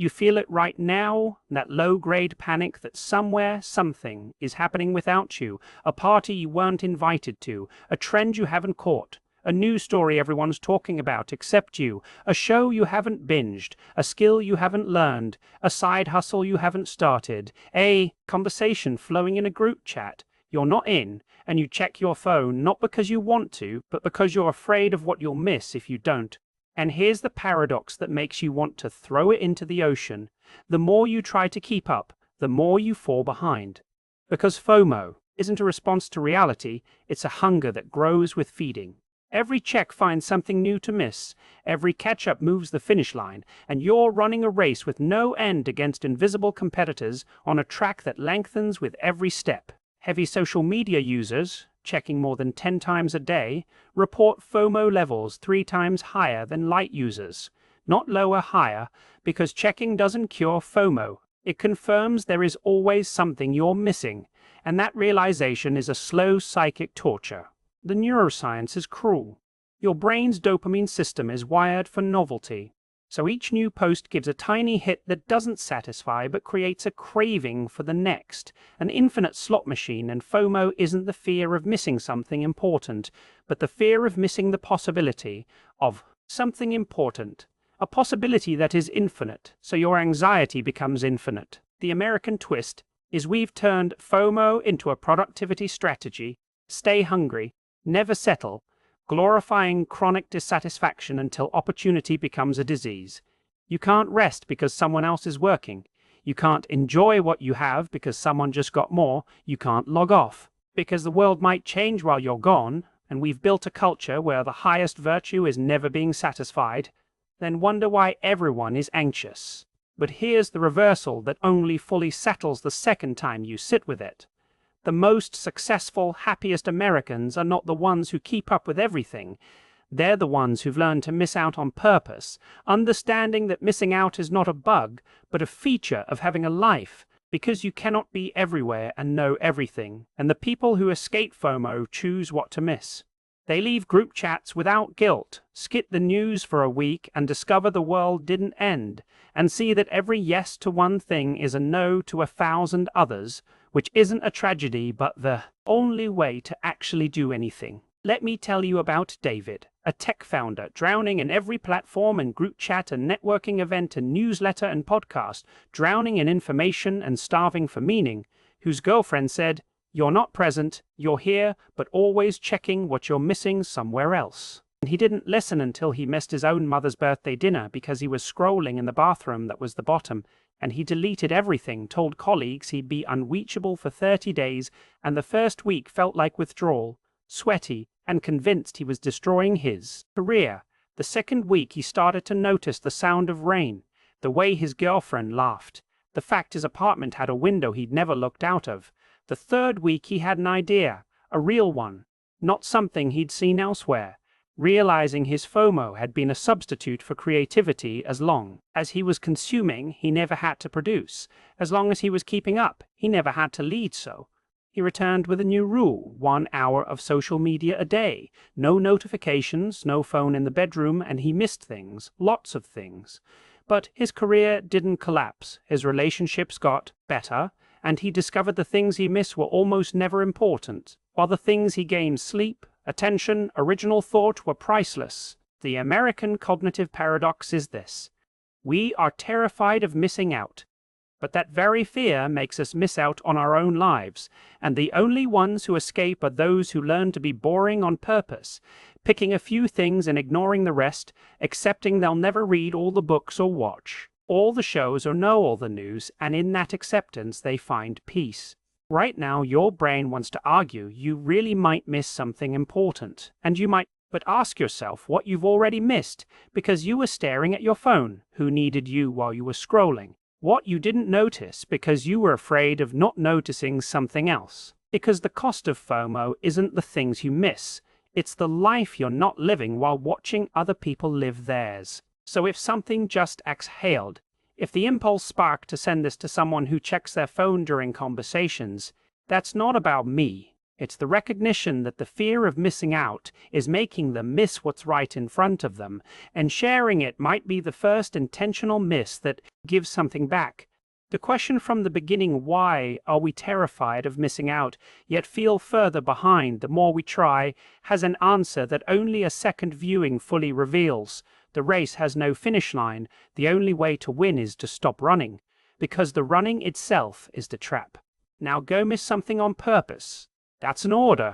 You feel it right now, that low-grade panic that somewhere, something is happening without you, a party you weren't invited to, a trend you haven't caught, a news story everyone's talking about except you, a show you haven't binged, a skill you haven't learned, a side hustle you haven't started, a conversation flowing in a group chat you're not in, and you check your phone not because you want to, but because you're afraid of what you'll miss if you don't. And here's the paradox that makes you want to throw it into the ocean. The more you try to keep up, the more you fall behind. Because FOMO isn't a response to reality, it's a hunger that grows with feeding. Every check finds something new to miss, every catch-up moves the finish line, and you're running a race with no end against invisible competitors on a track that lengthens with every step. Heavy social media users, checking more than 10 times a day, report FOMO levels 3 times higher than light users. Not lower, higher, because checking doesn't cure FOMO. It confirms there is always something you're missing, and that realization is a slow psychic torture. The neuroscience is cruel. Your brain's dopamine system is wired for novelty. So each new post gives a tiny hit that doesn't satisfy but creates a craving for the next, an infinite slot machine. And FOMO isn't the fear of missing something important, but the fear of missing the possibility of something important, a possibility that is infinite, so your anxiety becomes infinite. The American twist is we've turned FOMO into a productivity strategy: stay hungry, never settle, glorifying chronic dissatisfaction until opportunity becomes a disease. You can't rest because someone else is working. You can't enjoy what you have because someone just got more. You can't log off because the world might change while you're gone, and we've built a culture where the highest virtue is never being satisfied. Then wonder why everyone is anxious. But here's the reversal that only fully settles the second time you sit with it. The most successful, happiest Americans are not the ones who keep up with everything. They're the ones who've learned to miss out on purpose, understanding that missing out is not a bug, but a feature of having a life, because you cannot be everywhere and know everything. And the people who escape FOMO choose what to miss. They leave group chats without guilt, skip the news for a week and discover the world didn't end, and see that every yes to one thing is a no to 1,000 others, which isn't a tragedy but the only way to actually do anything. Let me tell you about David, a tech founder drowning in every platform and group chat and networking event and newsletter and podcast, drowning in information and starving for meaning, whose girlfriend said, "You're not present, you're here, but always checking what you're missing somewhere else." And he didn't listen until he missed his own mother's birthday dinner because he was scrolling in the bathroom that was the bottom, and he deleted everything, told colleagues he'd be unreachable for 30 days, and the first week felt like withdrawal, sweaty, and convinced he was destroying his career. The second week he started to notice the sound of rain, the way his girlfriend laughed, the fact his apartment had a window he'd never looked out of. The third week he had an idea, a real one, not something he'd seen elsewhere. Realizing his FOMO had been a substitute for creativity. As long as he was consuming, he never had to produce. As long as he was keeping up, he never had to lead. So he returned with a new rule: 1 hour of social media a day, no notifications, no phone in the bedroom, and he missed things, lots of things. But his career didn't collapse, his relationships got better, and he discovered the things he missed were almost never important, while the things he gained, sleep, attention, original thought, were priceless. The American cognitive paradox is this: we are terrified of missing out, but that very fear makes us miss out on our own lives, and the only ones who escape are those who learn to be boring on purpose, picking a few things and ignoring the rest, accepting they'll never read all the books or watch all the shows or know all the news, and in that acceptance they find peace. Right now, your brain wants to argue you really might miss something important, and you might, but ask yourself what you've already missed because you were staring at your phone. Who needed you while you were scrolling? What you didn't notice because you were afraid of not noticing something else. Because the cost of FOMO isn't the things you miss, it's the life you're not living while watching other people live theirs. So if something just exhaled, if the impulse sparked to send this to someone who checks their phone during conversations, that's not about me. It's the recognition that the fear of missing out is making them miss what's right in front of them, and sharing it might be the first intentional miss that gives something back. The question from the beginning, why are we terrified of missing out, yet feel further behind the more we try, has an answer that only a second viewing fully reveals. The race has no finish line. The only way to win is to stop running, because the running itself is the trap. Now go miss something on purpose. That's an order.